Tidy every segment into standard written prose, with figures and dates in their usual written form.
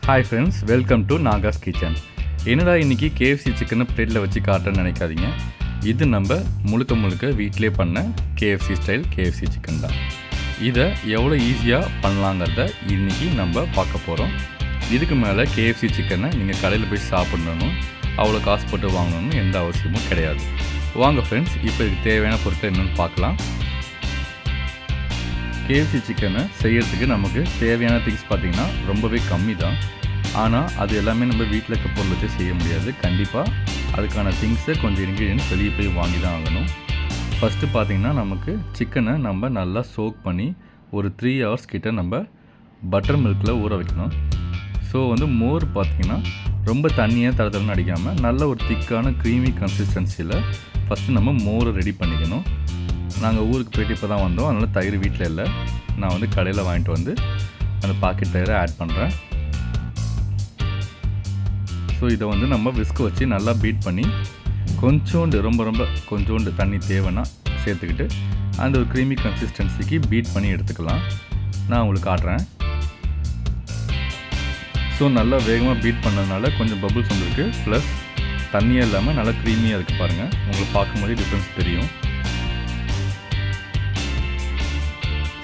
Hi friends, welcome to Nahash kitchen. என்னடா இன்றைக்கி KFC சிக்கனை பிளேட்டில் வச்சு காட்டுறேன்னு நினைக்காதீங்க. இது நம்ம முழுக்க வீட்டிலே பண்ண கேஎஃப்சி ஸ்டைல் கேஎஃப்சி சிக்கன் தான். இதை எவ்வளோ ஈஸியாக பண்ணலாங்கிறத இன்றைக்கி நம்ம பார்க்க போகிறோம். இதுக்கு மேலே கேஎஃப்சி சிக்கனை நீங்கள் கடையில் போய் சாப்பிடணும், அவ்வளோ காசு போட்டு வாங்கணும்னு எந்த அவசியமும் கிடையாது. வாங்க ஃப்ரெண்ட்ஸ், இப்போ இதுக்கு தேவையான பொருட்கள் என்னென்னு பார்க்கலாம். கேஎஃப்சி சிக்கனை செய்கிறதுக்கு நமக்கு தேவையான திங்ஸ் பார்த்திங்கன்னா ரொம்பவே கம்மி தான். ஆனால் அது எல்லாமே நம்ம வீட்டில் இருக்க பொருள் வச்சு செய்ய முடியாது. கண்டிப்பாக அதுக்கான திங்ஸை கொஞ்சம் இன்க்ரீடியன்ஸ் வெளியே போய் வாங்கி தான் ஆகணும். ஃபஸ்ட்டு பார்த்திங்கன்னா நமக்கு சிக்கனை நம்ம நல்லா சோக் பண்ணி ஒரு 3 hours கிட்ட நம்ம பட்டர் மில்கில் ஊற வைக்கணும். ஸோ மோர் பார்த்திங்கன்னா ரொம்ப தண்ணியாக தரத்தரன்னு அடிக்காமல் நல்ல ஒரு திக்கான க்ரீமி கன்சிஸ்டன்சியில் ஃபஸ்ட்டு நம்ம மோரை ரெடி பண்ணிக்கணும். நாங்கள் ஊருக்கு போய்ட்டு இப்போ தான் வந்தோம், அதனால் தயிர் வீட்டில் இல்லை. நான் கடையில் வாங்கிட்டு வந்து அந்த பாக்கெட் தயிரை ஆட் பண்ணுறேன். ஸோ இதை நம்ம விஸ்க் வச்சு நல்லா பீட் பண்ணி கொஞ்சோண்டு ரொம்ப கொஞ்சோண்டு தண்ணி தேவைன்னா சேர்த்துக்கிட்டு அந்த ஒரு க்ரீமி கன்சிஸ்டன்சிக்கு பீட் பண்ணி எடுத்துக்கலாம். நான் உங்களுக்கு காட்டுறேன். ஸோ நல்லா வேகமாக பீட் பண்ணதுனால கொஞ்சம் பபுள்ஸ் வந்துருக்கு, ப்ளஸ் தண்ணியாக இல்லாமல் நல்லா க்ரீமியாக இருக்குது. பாருங்கள், உங்களுக்கு பார்க்கும்போதே டிஃப்ரென்ஸ் தெரியும்.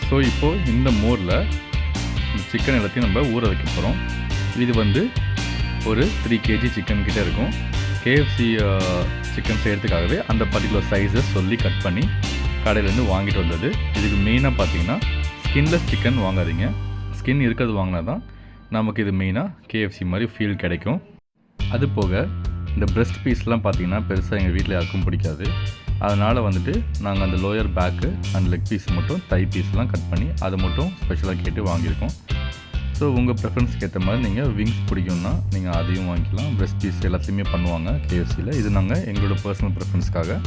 ஸோ இப்போது இந்த மோரில் இந்த சிக்கன் எல்லாத்தையும் நம்ம ஊற வைக்க போகிறோம். இது ஒரு 3 kg சிக்கன் கிட்டே இருக்கும். கேஎஃப்சி சிக்கன் செய்கிறதுக்காகவே அந்த பர்டிகுலர் சைஸை சொல்லி கட் பண்ணி கடையிலேருந்து வாங்கிட்டு வந்தது. இதுக்கு மெயினாக பார்த்தீங்கன்னா ஸ்கின்லெஸ் சிக்கன் வாங்காதீங்க. ஸ்கின் இருக்கிறது வாங்கினா தான் நமக்கு இது மெயினாக கேஎஃப்சி மாதிரி ஃபீல் கிடைக்கும். அது போக இந்த பிரெஸ்ட் பீஸ்லாம் பார்த்திங்கன்னா பெருசாக எங்கள் வீட்டில் யாருக்கும் பிடிக்காது. அதனால் நாங்கள் அந்த lower back and leg piece மட்டும் தை பீஸ்லாம் கட் பண்ணி அதை மட்டும் ஸ்பெஷலாக கேட்டு வாங்கியிருக்கோம். ஸோ உங்கள் ப்ரெஃபரன்ஸ்க்கு ஏற்ற மாதிரி நீங்கள் விங்ஸ் பிடிக்கும்னா நீங்கள் அதையும் வாங்கிக்கலாம். பிரெஸ்ட் பீஸ் எல்லாத்தையுமே பண்ணுவாங்க கேஎஃப்சியில். இது நாங்கள் எங்களோட பர்சனல் ப்ரெஃபரன்ஸ்க்காக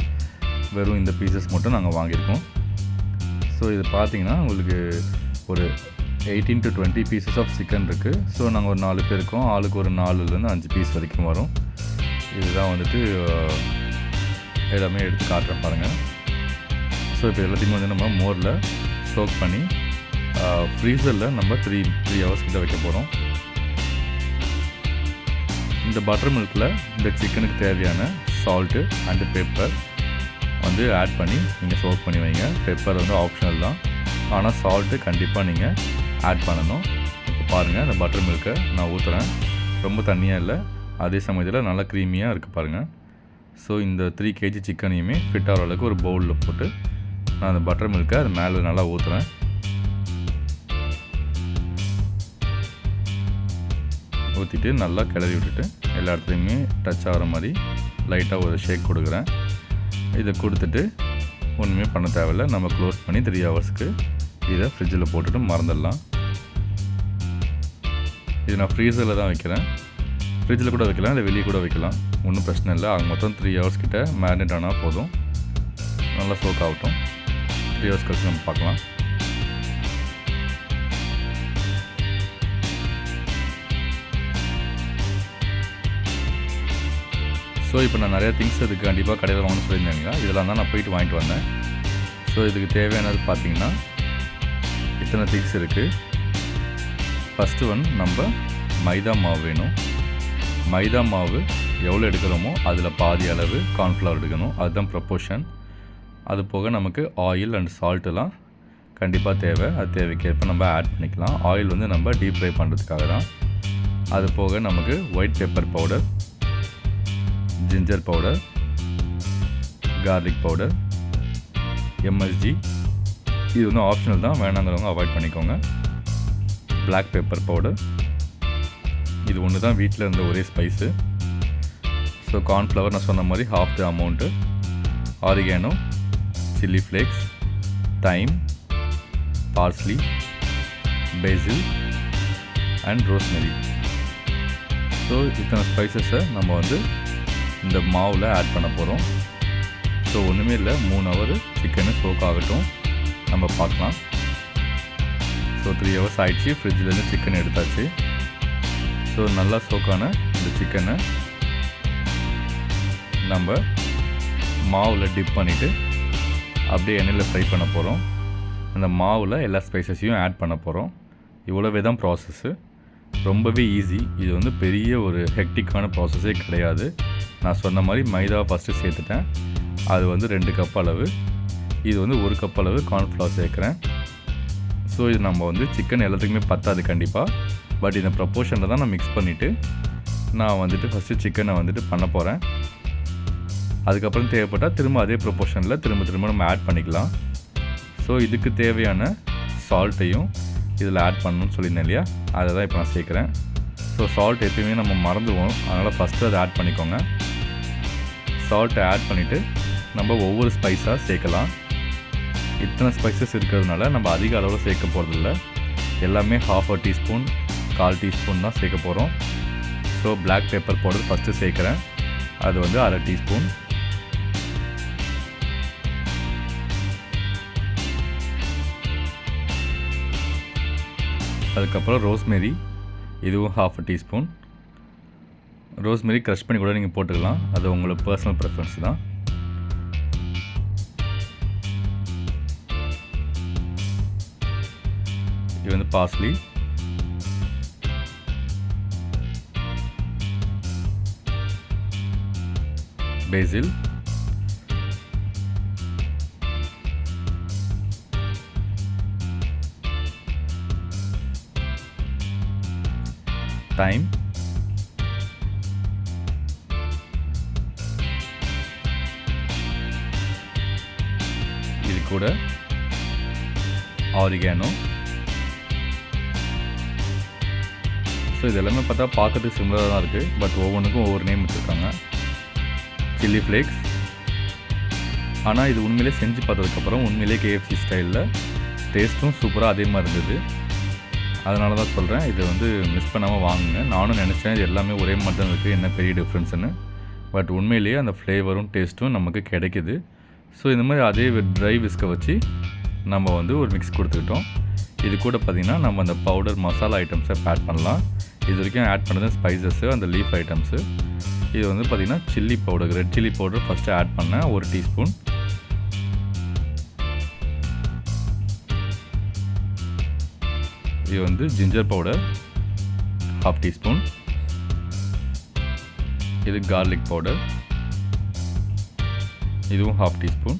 வெறும் இந்த பீசஸ் மட்டும் நாங்கள் வாங்கியிருக்கோம். ஸோ இது பார்த்திங்கன்னா உங்களுக்கு ஒரு 18 to 20 பீசஸ் ஆஃப் சிக்கன் இருக்குது. ஸோ நாங்கள் ஒரு 4 பேர் இருக்கோம். ஆளுக்கு ஒரு 4லேருந்து 5 பீஸ் வரைக்கும் வரும். இதுதான் எல்லாமே எடுத்து காட்டுறேன் பாருங்கள். ஸோ இப்போ எல்லாத்தையுமே நம்ம மோரில் சோக் பண்ணி ஃப்ரீசரில் நம்ம 3 hours கிட்ட வைக்க போகிறோம். இந்த பட்டர் மில்கில் இந்த சிக்கனுக்கு தேவையான சால்ட்டு அண்டு பெப்பர் ஆட் பண்ணி நீங்கள் சோக் பண்ணி வைங்க. பெப்பர் ஆப்ஷனல் தான், ஆனால் சால்ட்டு கண்டிப்பாக நீங்கள் ஆட் பண்ணணும். இப்போ பாருங்கள், இந்த பட்டர் மில்கை நான் ஊற்றுறேன். ரொம்ப தண்ணியாக இல்லை, அதே சமயத்தில் நல்லா க்ரீமியாக இருக்குது பாருங்கள். ஸோ இந்த 3 kg சிக்கனையுமே ஃபிட் ஆகிற அளவுக்கு ஒரு பவுலில் போட்டு நான் அந்த பட்டர் மில்கை அது மேலே நல்லா ஊற்றுறேன். ஊற்றிட்டு நல்லா கிளறி விட்டுட்டு எல்லா இடத்துலையுமே டச் ஆகிற மாதிரி லைட்டாக ஒரு ஷேக் கொடுக்குறேன். இதை கொடுத்துட்டு ஒன்றுமே பண்ண தேவையில்லை. நம்ம க்ளோஸ் பண்ணி 3 hours இதை ஃப்ரிட்ஜில் போட்டுட்டு மறந்துடலாம். இது நான் ஃப்ரீசரில் தான் வைக்கிறேன். ஃப்ரிட்ஜில் கூட வைக்கலாம், இல்லை வெளியே கூட வைக்கலாம், ஒன்றும் பிரச்சனை இல்லை. அது மொத்தம் 3 hours கிட்ட மேரினேட் ஆனால் போதும். நல்லா சோக் ஆகட்டும். 3 hours கழிச்சு நம்ம பார்க்கலாம். ஸோ இப்போ நான் நிறையா திங்ஸ் அதுக்கு கண்டிப்பாக கடையில் வாங்கணும்னு சொல்லியிருந்தேங்க. இதெல்லாம் தான் நான் போயிட்டு வாங்கிட்டு வந்தேன். ஸோ இதுக்கு தேவையானது பார்த்திங்கன்னா இத்தனை திங்ஸ் இருக்குது. ஃபஸ்ட்டு நம்ம மைதா மாவு வேணும். மைதா மாவு எவ்வளோ எடுக்கிறோமோ அதில் பாதி அளவு கார்ன்ஃப்ளவர் எடுக்கணும். அதுதான் ப்ரொப்போர்ஷன். அது போக நமக்கு ஆயில் அண்ட் சால்ட்டெல்லாம் கண்டிப்பாக தேவை. அது தேவைக்கேற்ப நம்ம ஆட் பண்ணிக்கலாம். ஆயில் நம்ம டீப் ஃப்ரை பண்ணுறதுக்காக தான். அது போக நமக்கு white pepper powder, ginger powder, garlic powder, MSG. இது ஆப்ஷனல் தான், வேணாங்கிறவங்க அவாய்ட் பண்ணிக்கோங்க. பிளாக் பெப்பர் பவுடர், இது ஒன்று தான் வீட்டில் இருந்த ஒரே ஸ்பைஸு. ஸோ கார்ன்ஃப்ளவர் நான் சொன்ன மாதிரி half the amount, oregano, chilli flakes, thyme, parsley, basil and rosemary. So இத்தனை ஸ்பைசஸை நம்ம இந்த மாவில் ஆட் பண்ண போகிறோம். ஸோ ஒன்றுமே இல்லை, 3 hour சிக்கனு சோக் ஆகட்டும், நம்ம பார்க்கலாம். ஸோ 3 hours ஆகிடுச்சு. ஃப்ரிட்ஜிலேருந்து சிக்கன் எடுத்தாச்சு. ஸோ நல்லா சோக்கான இந்த சிக்கனை நம்ம மாவில் டிப் பண்ணிவிட்டு அப்படியே எண்ணெயில் ஃப்ரை பண்ண போகிறோம். அந்த மாவில் எல்லா ஸ்பைசஸையும் ஆட் பண்ண போகிறோம். இவ்வளவே தான் ப்ராசஸ்ஸு. ரொம்பவே ஈஸி. இது வந்து பெரிய ஒரு ஹெக்டிக்கான ப்ராசஸே கிடையாது. நான் சொன்ன மாதிரி மைதா ஃபஸ்ட்டு சேர்த்துட்டேன். அது வந்து 2 கப் அளவு. இது வந்து 1 கப் அளவு கார்ன்ஃப்ளவர் சேர்க்குறேன். ஸோ இது நம்ம வந்து சிக்கன் எல்லாத்துக்குமே பத்தாது கண்டிப்பாக. பட் இந்த ப்ரப்போர்ஷனில் தான் நான் மிக்ஸ் பண்ணிவிட்டு நான் வந்துட்டு ஃபஸ்ட்டு சிக்கனை வந்துட்டு பண்ண போகிறேன். அதுக்கப்புறம் தேவைப்பட்டால் திரும்ப அதே ப்ரப்போர்ஷனில் திரும்ப நம்ம ஆட் பண்ணிக்கலாம். ஸோ இதுக்கு தேவையான சால்ட்டையும் இதில் ஆட் பண்ணணும்னு சொல்லியிருந்தேன் இல்லையா, அதை தான் இப்போ நான் சேர்க்குறேன். ஸோ சால்ட் எப்பயுமே நம்ம மறந்துடுவோம், அதனால் ஃபஸ்ட்டு அதை ஆட் பண்ணிக்கோங்க. சால்ட்டை ஆட் பண்ணிவிட்டு நம்ம ஒவ்வொரு ஸ்பைஸாக சேர்க்கலாம். இத்தனை ஸ்பைசஸ் இருக்கிறதுனால நம்ம அதிக அளவில் சேர்க்க போகிறதில்ல. எல்லாமே 1/2 டீஸ்பூன் 1/4 டீஸ்பூன் தான் சேர்க்க போகிறோம். So black pepper powder first சேர்க்குறேன். அது வந்து 1/2 டீஸ்பூன். அதுக்கப்புறம் ரோஸ்மெரி, இதுவும் 1/2 டீஸ்பூன். ரோஸ்மெரி க்ரஷ் பண்ணி கூட நீங்கள் போட்டுக்கலாம், அது உங்களோட பர்சனல் ப்ரிஃபரன்ஸ் தான். இது வந்து பார்ஸ்லி, பேசில், டைம், இது கூட ஆரிகானோ. ஸோ இது எல்லாமே பார்த்தா பார்க்கறதுக்கு சிமிலராக தான் இருக்குது, பட் ஒவ்வொன்றுக்கும் ஒவ்வொரு நேம் வச்சுருக்காங்க. சில்லி ஃப்ளேக்ஸ், ஆனால் இது உண்மையிலே செஞ்சு பார்த்ததுக்கப்புறம் உண்மையிலே KFC ஸ்டைலில் டேஸ்ட்டும் சூப்பராக அதே மாதிரி இருந்தது. அதனால தான் சொல்கிறேன், இது வந்து மிஸ் பண்ணாமல் வாங்குங்க. நானும் நினச்சேன் இது எல்லாமே ஒரே மாதிரி தான் இருக்குது, என்ன பெரிய டிஃப்ரென்ஸுன்னு. பட் உண்மையிலேயே அந்த ஃப்ளேவரும் டேஸ்ட்டும் நமக்கு கிடைக்குது. ஸோ இந்த மாதிரி அதே ட்ரை விஸ்கை வச்சு நம்ம வந்து ஒரு மிக்ஸ் கொடுத்துக்கிட்டோம். இது கூட பார்த்திங்கன்னா நம்ம அந்த பவுடர் மசாலா ஐட்டம்ஸை ஆட் பண்ணலாம். இது வரைக்கும் ஆட் பண்ணது ஸ்பைசஸ்ஸு, அந்த லீஃப் ஐட்டம்ஸு. இது வந்து பார்த்திங்கன்னா chilli powder, red chilli powder first add பண்ணேன் 1 டீஸ்பூன். இது வந்து ஜிஞ்சர் பவுடர் 1/2 டீஸ்பூன். இது கார்லிக் பவுடர், இதுவும் 1/2 டீஸ்பூன்.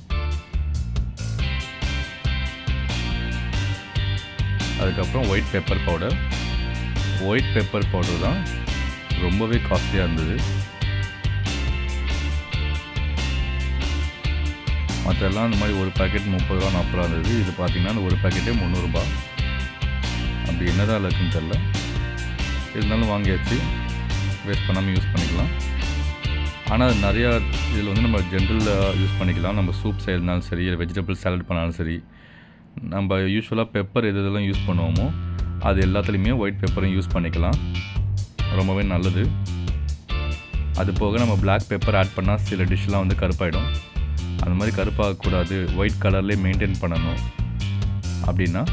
அதுக்கப்புறம் white pepper powder. White pepper powder தான் ரொம்பவே காஸ்ட்லியாக இருந்தது. மற்றெல்லாம் இந்த மாதிரி ஒரு பேக்கெட் 30 ரூபா 40 ரூபா இருந்தது. இது பார்த்திங்கன்னா அந்த ஒரு பேக்கெட்டே 300 ரூபா. அப்படி என்ன தான் இருக்குன்னு தெரில, இருந்தாலும் வாங்கியாச்சு, வேஸ்ட் பண்ணாமல் யூஸ் பண்ணிக்கலாம். ஆனால் அது நிறையா இதில் வந்து நம்ம ஜென்ரலில் யூஸ் பண்ணிக்கலாம். நம்ம சூப் செய்யறதுனாலும் சரி, வெஜிடபிள் சாலட் பண்ணாலும் சரி, நம்ம யூஸ்வலாக பெப்பர் எது இதெல்லாம் யூஸ் பண்ணுவோமோ அது எல்லாத்துலேயுமே ஒயிட் பெப்பரும் யூஸ் பண்ணிக்கலாம், ரொம்பவே நல்லது. அது போக நம்ம பிளாக் பெப்பர் ஆட் பண்ணால் சில டிஷ்லாம் வந்து கருப்பாயிடும். அந்த மாதிரி கருப்பாகக்கூடாது, ஒயிட் கலர்லேயே மெயின்டைன் பண்ணணும் அப்படின்னா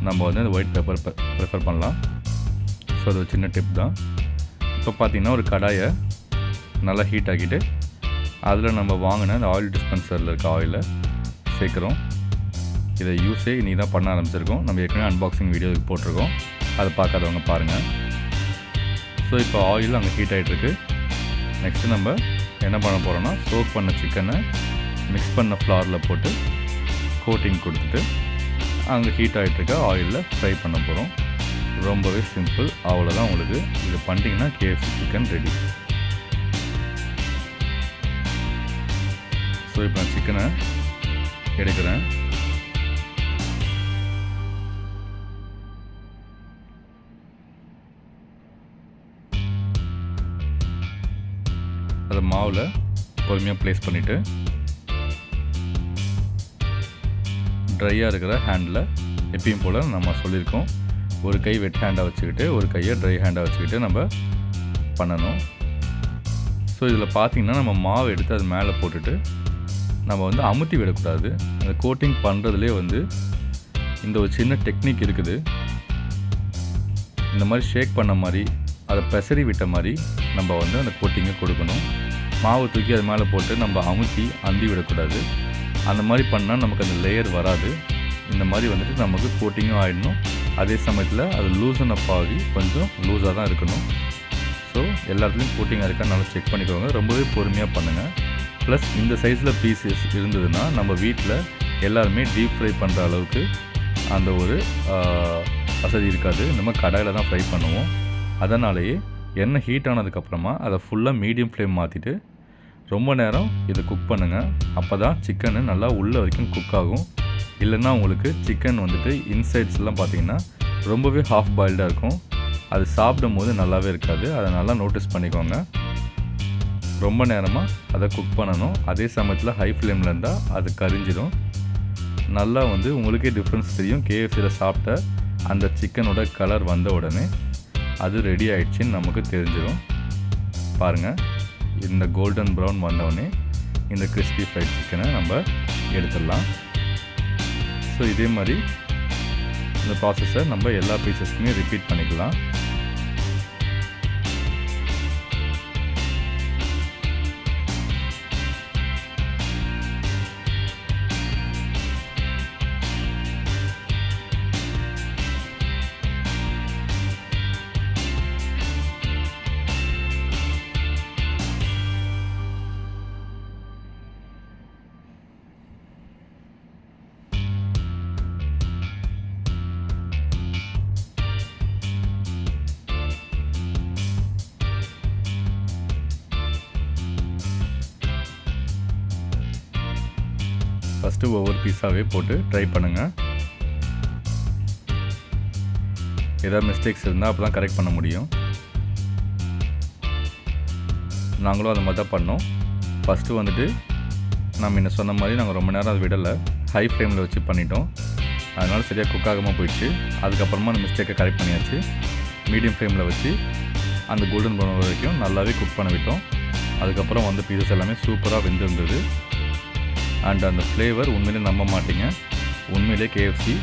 நம்ம வந்து அந்த ஒயிட் பெப்பர் ப்ரிஃபர் பண்ணலாம். ஸோ அது ஒரு சின்ன டிப் தான். இப்போ பார்த்திங்கன்னா ஒரு கடாயை நல்லா ஹீட் ஆக்கிட்டு அதில் நம்ம வாங்கின அந்த ஆயில் டிஸ்பென்சரில் இருக்க ஆயிலை சேர்க்குறோம். இதை யூஸே இன்றைக்கி தான் பண்ண ஆரம்பிச்சிருக்கோம். நம்ம ஏற்கனவே அன்பாக்சிங் வீடியோ போட்டிருக்கோம், அதை பார்க்காதவங்க பாருங்கள். ஸோ இப்போ ஆயில் அங்கே ஹீட் ஆகிட்டுருக்கு. நெக்ஸ்ட்டு நம்ம என்ன பண்ண போகிறோன்னா, சோக் பண்ண சிக்கனை மிக்ஸ் பண்ண ஃப்ளாரில் போட்டு கோட்டிங் கொடுத்துட்டு அங்கே ஹீட் ஆகிட்டுருக்க ஆயிலில் ஃப்ரை பண்ண போகிறோம். ரொம்பவே சிம்பிள், அவ்வளோதான். உங்களுக்கு இது பண்ணிட்டீங்கன்னா KFC சிக்கன் ரெடி. ஸோ இப்போ நான் சிக்கனை எடுக்கிறேன். அதை மாவில் பொறுமையாக ப்ளேஸ் பண்ணிவிட்டு ட்ரையாக இருக்கிற ஹேண்டில் எப்பயும் போல் நம்ம சொல்லியிருக்கோம், ஒரு கை வெட் ஹேண்டாக வச்சுக்கிட்டு ஒரு கையை ட்ரை ஹேண்டாக வச்சுக்கிட்டு நம்ம பண்ணணும். ஸோ இதில் பார்த்திங்கன்னா நம்ம மாவு எடுத்து அது மேலே போட்டுட்டு நம்ம வந்து அமுத்தி விடக்கூடாது. அந்த கோட்டிங் பண்ணுறதுலே வந்து இந்த ஒரு சின்ன டெக்னிக் இருக்குது. இந்த மாதிரி ஷேக் பண்ண மாதிரி, அதை பெசரி விட்ட மாதிரி நம்ம வந்து அந்த கோட்டிங்கை கொடுக்கணும். மாவு தூக்கி அது மேலே போட்டு நம்ம அமுத்தி அந்தி விடக்கூடாது. அந்த மாதிரி பண்ணால் நமக்கு அந்த லேயர் வராது. இந்த மாதிரி வந்துட்டு நமக்கு கோட்டிங்கும் ஆகிடணும். அதே சமயத்தில் அது லூசன் அப் ஆகி கொஞ்சம் லூஸாக தான் இருக்கணும். ஸோ எல்லாத்துலேயும் கோட்டிங்காக இருக்கா நல்லா செக் பண்ணிக்கோங்க. ரொம்பவே பொறுமையாக பண்ணுங்கள். ப்ளஸ் இந்த சைஸில் பீசஸ் இருந்ததுன்னா நம்ம வீட்டில் எல்லாருமே டீப் ஃப்ரை பண்ணுற அளவுக்கு அந்த ஒரு வசதி இருக்காது. நம்ம கடாயில் தான் ஃப்ரை பண்ணுவோம். அதனாலேயே எண்ணெய் ஹீட் ஆனதுக்கப்புறமா அதை ஃபுல்லாக மீடியம் ஃப்ளேம் மாற்றிட்டு ரொம்ப நேரம் இதை குக் பண்ணுங்கள். அப்போ தான் சிக்கனு நல்லா உள்ள வரைக்கும் குக் ஆகும். இல்லைன்னா உங்களுக்கு சிக்கன் வந்துட்டு இன்சைட்ஸ்லாம் பார்த்திங்கன்னா ரொம்பவே ஹாஃப் பாயில்டாக இருக்கும். அது சாப்பிடும் போது நல்லாவே இருக்காது. அதை நல்லா நோட்டீஸ் பண்ணிக்கோங்க. ரொம்ப நேரமாக அதை குக் பண்ணணும். அதே சமயத்தில் ஹை ஃப்ளேமில் இருந்தால் அது கரிஞ்சிடும். நல்லா வந்து உங்களுக்கே டிஃப்ரென்ஸ் தெரியும். கேஎஃப்சியில் சாப்பிட்ட அந்த சிக்கனோட கலர் வந்த உடனே அது ரெடி ஆகிடுச்சின்னு நமக்கு தெரிஞ்சிடும். பாருங்கள், இந்த கோல்டன் ப்ரௌன் வந்தவுடனே இந்த கிறிஸ்பி ஃப்ரைட் சிக்கனை நம்ம எடுத்துடலாம். ஸோ இதே மாதிரி இந்த ப்ராசஸை நம்ம எல்லா பீசஸ்க்குமே ரிப்பீட் பண்ணிக்கலாம். ஃபஸ்ட்டு ஒவ்வொரு பீஸாகவே போட்டு ட்ரை பண்ணுங்கள். ஏதாவது மிஸ்டேக்ஸ் இருந்தால் அப்போ தான் கரெக்ட் பண்ண முடியும். நாங்களும் அது மாதிரி தான் பண்ணோம். ஃபஸ்ட்டு வந்துட்டு நான் முன்ன சொன்ன மாதிரி நாங்கள் ரொம்ப நேரம் அதை விடலை, ஹை ஃப்ளேமில் வச்சு பண்ணிட்டோம். அதனால் சரியாக குக் ஆகாமல் போயிடுச்சு. அதுக்கப்புறமா அந்த மிஸ்டேக்கை கரெக்ட் பண்ணியாச்சு. மீடியம் ஃப்ளேமில் வச்சு அந்த கோல்டன் ப்ரௌன் வரைக்கும் நல்லாவே குக் பண்ண விட்டோம். அதுக்கப்புறம் வந்து பீசஸ் எல்லாமே சூப்பராக வெந்திருந்தது. அண்ட் அந்த ஃப்ளேவர் உண்மையிலே நம்ப மாட்டீங்க, உண்மையிலே கேஎஃப்சி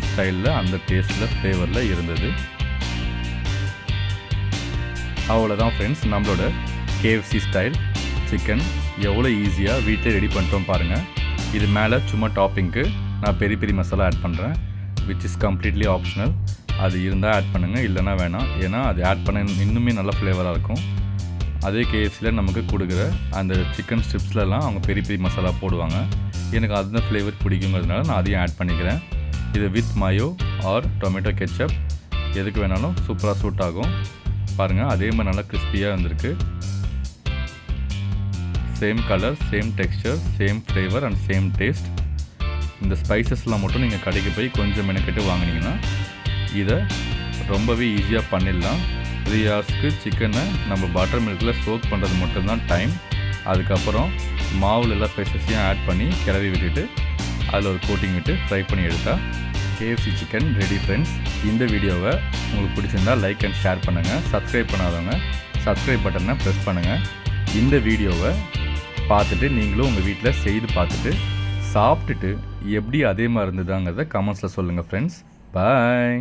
ஸ்டைலில் அந்த டேஸ்ட்டில் ஃப்ளேவரில் இருந்தது. அவ்வளோதான் ஃப்ரெண்ட்ஸ், நம்மளோட கேஎஃப்சி ஸ்டைல் சிக்கன் எவ்வளோ ஈஸியாக வீட்டிலே ரெடி பண்ணிட்டோம் பாருங்கள். இது மேலே சும்மா டாப்பிங்க்கு நான் பெரிய பெரிய மசாலா ஆட் பண்ணுறேன், விச் இஸ் கம்ப்ளீட்லி ஆப்ஷனல். அது இருந்தால் ஆட் பண்ணுங்கள், இல்லைனா வேணாம். ஏன்னா அது ஆட் பண்ண இன்னுமே நல்ல ஃப்ளேவராக இருக்கும். அதே கேஎஃப்சியில் நமக்கு கொடுக்குற அந்த சிக்கன் ஸ்ட்ரிப்ஸ்லலாம் அவங்க பெரிய பெரிய மசாலா போடுவாங்க. எனக்கு அந்த ஃப்ளேவர் பிடிக்குங்கிறதுனால நான் அதையும் ஆட் பண்ணிக்கிறேன். இது with mayo or tomato ketchup எதுக்கு வேணாலும் சூப்பராக சூட் ஆகும். பாருங்கள், அதே மாதிரி நல்லா கிறிஸ்பியாக இருந்திருக்கு. Same colour, same texture, same flavour and same taste. இந்த ஸ்பைசஸ்லாம் மட்டும் நீங்கள் கடைக்கு போய் கொஞ்சம் மெனக்கெட்டு வாங்கினீங்கன்னா இதை ரொம்பவே ஈஸியாக பண்ணிடலாம். 3 ஹவர்ஸ்க்கு சிக்கனை நம்ம பட்டர் மில்கில் சோக் பண்ணுறது மட்டும்தான் டைம். அதுக்கப்புறம் மாவில் எல்லா ஸ்பைசஸையும் ஆட் பண்ணி கிளறி விட்டுட்டு அதில் ஒரு கோட்டிங் விட்டு ஃப்ரை பண்ணி எடுத்தால் கேஎஃப்சி சிக்கன் ரெடி ஃப்ரெண்ட்ஸ். இந்த வீடியோவை உங்களுக்கு பிடிச்சிருந்தால் லைக் அண்ட் ஷேர் பண்ணுங்கள். சப்ஸ்கிரைப் பண்ணாதவங்க சப்ஸ்கிரைப் பட்டனை ப்ரெஸ் பண்ணுங்கள். இந்த வீடியோவை பார்த்துட்டு நீங்களும் உங்கள் வீட்டில் செய்து பார்த்துட்டு சாப்பிட்டுட்டு எப்படி அதே மாதிரி இருந்ததாங்கிறத கமெண்ட்ஸில் சொல்லுங்கள் ஃப்ரெண்ட்ஸ். பாய்.